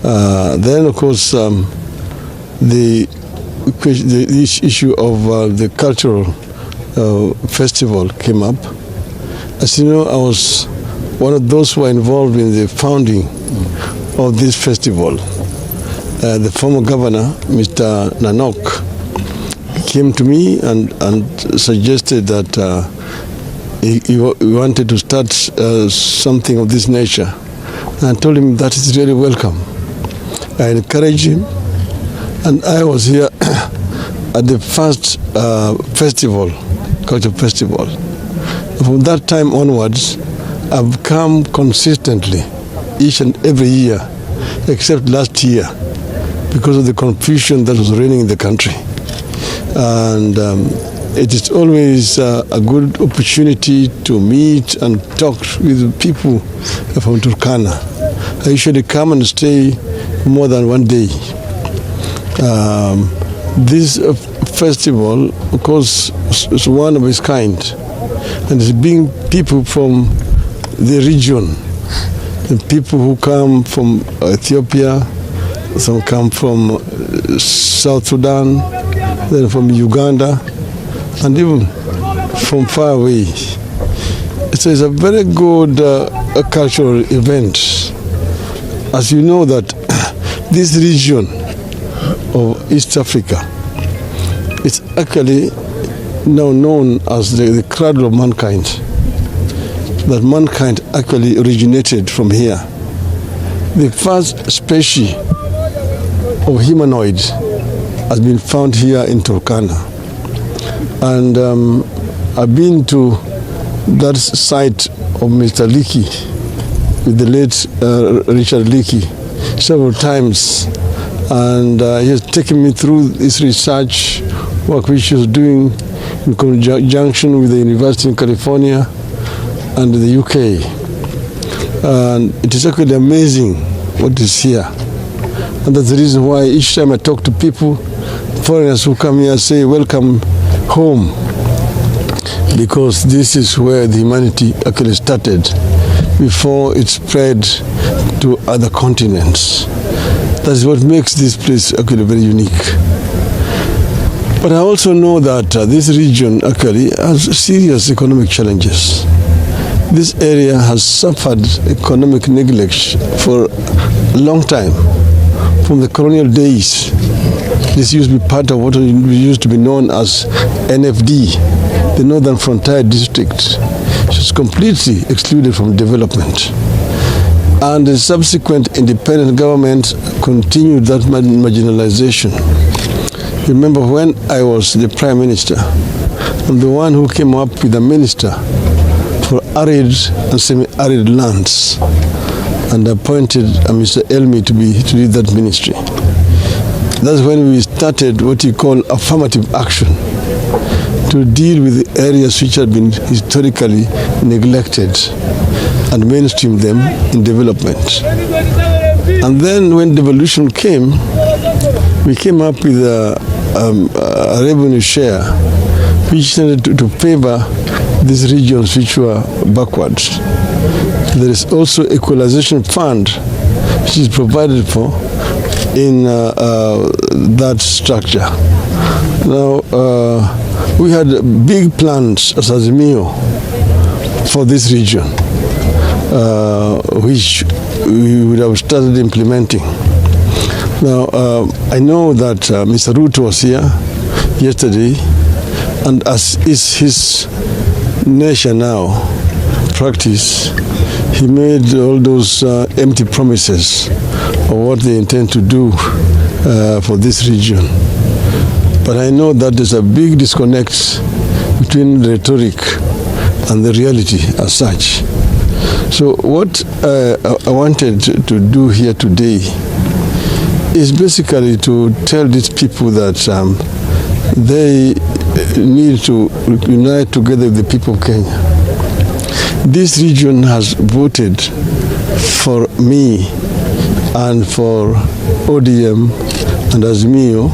Then, of course, the issue of the cultural festival came up. As you know, I was one of those who were involved in the founding of this festival. The former governor, Mr. Nanok, came to me and suggested that he wanted to start something of this nature. And I told him that is really welcome. I encouraged him, and I was here at the first festival, culture festival. From that time onwards, I've come consistently each and every year, except last year, because of the confusion that was reigning in the country. And it is always a good opportunity to meet and talk with people from Turkana. I usually come and stay more than one day. This festival, of course, is one of its kind, and it's being people from the region, the people who come from Ethiopia, some come from South Sudan, then from Uganda, and even from far away. So it's a very good cultural event. As you know that this region of East Africa is actually now known as the cradle of mankind, that mankind actually originated from here. The first species of humanoid has been found here in Turkana. And I've been to that site of Mr. Leakey, with the late Richard Leakey, several times. And he has taken me through this research work which he was doing in conjunction with the University in California and the UK. And it is actually amazing what is here. And that's the reason why each time I talk to people, foreigners who come here say, welcome home, because this is where the humanity actually started before it spread to other continents. That's what makes this place actually very unique. But I also know that this region actually has serious economic challenges. This area has suffered economic neglect for a long time. From the colonial days, this used to be part of what used to be known as NFD, the Northern Frontier District. It was completely excluded from development. And the subsequent independent government continued that marginalization. Remember when I was the Prime Minister, I'm the one who came up with a minister for arid and semi-arid lands, and appointed Mr. Elmi to lead that ministry. That's when we started what you call affirmative action, to deal with the areas which had been historically neglected and mainstream them in development. And then when devolution came, we came up with a revenue share which tended to favor these regions which were backwards. There is also equalization fund which is provided for in that structure. Now, we had big plans as Azimio for this region, which we would have started implementing. Now, I know that Mr. Ruto was here yesterday, and as is his nature now, practice, he made all those empty promises of what they intend to do for this region. But I know that there's a big disconnect between the rhetoric and the reality as such. So what I wanted to do here today is basically to tell these people that they need to unite together with the people of Kenya. This region has voted for me and for ODM and Azimio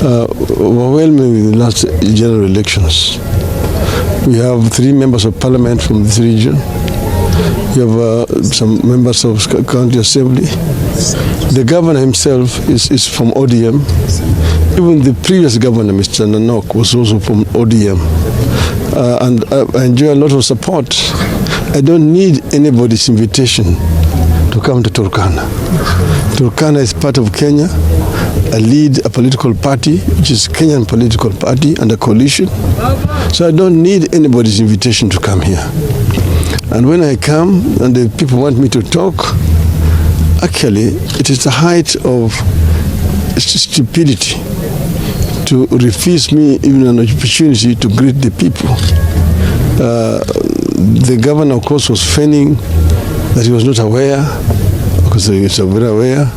overwhelmingly in the last general elections. We have 3 members of parliament from this region. You have some members of county assembly. The governor himself is from ODM. Even the previous governor, Mr. Nanok, was also from ODM. And I enjoy a lot of support. I don't need anybody's invitation to come to Turkana. Turkana is part of Kenya. I lead a political party, which is Kenyan political party and a coalition. So I don't need anybody's invitation to come here. And when I come and the people want me to talk, actually it is the height of stupidity to refuse me even an opportunity to greet the people. The governor, of course, was feigning that he was not aware, because he is very aware.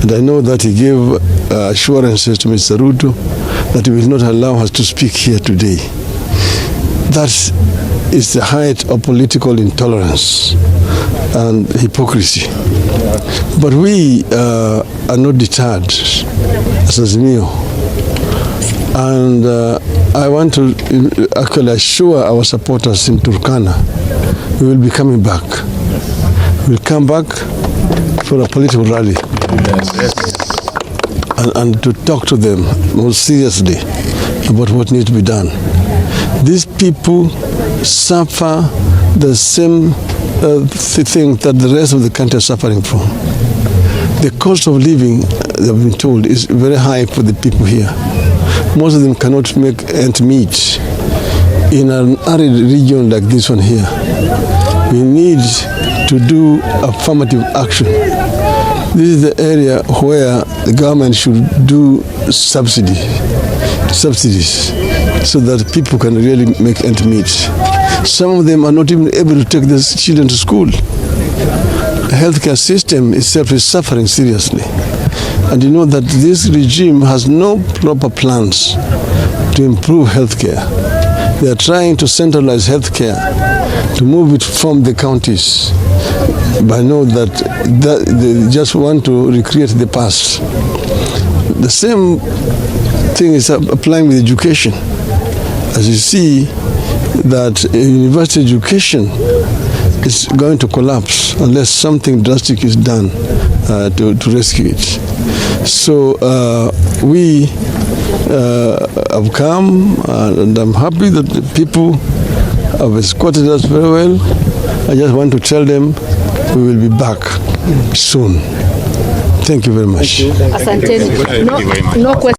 And I know that he gave assurances to Mr. Ruto that he will not allow us to speak here today. That is the height of political intolerance and hypocrisy. But we are not deterred as Azimio. And I want to actually assure our supporters in Turkana, we will be coming back. We'll come back for a political rally. And to talk to them more seriously about what needs to be done. These people suffer the same thing that the rest of the country is suffering from. The cost of living, they've been told, is very high for the people here. Most of them cannot make ends meet in an arid region like this one here. We need to do affirmative action. This is the area where the government should do subsidies so that people can really make ends meet. Some of them are not even able to take their children to school. The healthcare system itself is suffering seriously. And you know that this regime has no proper plans to improve healthcare. They are trying to centralize healthcare, to move it from the counties. But I know that they just want to recreate the past. The same thing is applying with education. As you see, that university education is going to collapse unless something drastic is done to rescue it. So we have come, and I'm happy that the people have escorted us very well. I just want to tell them we will be back soon. Thank you very much. Asante. No question.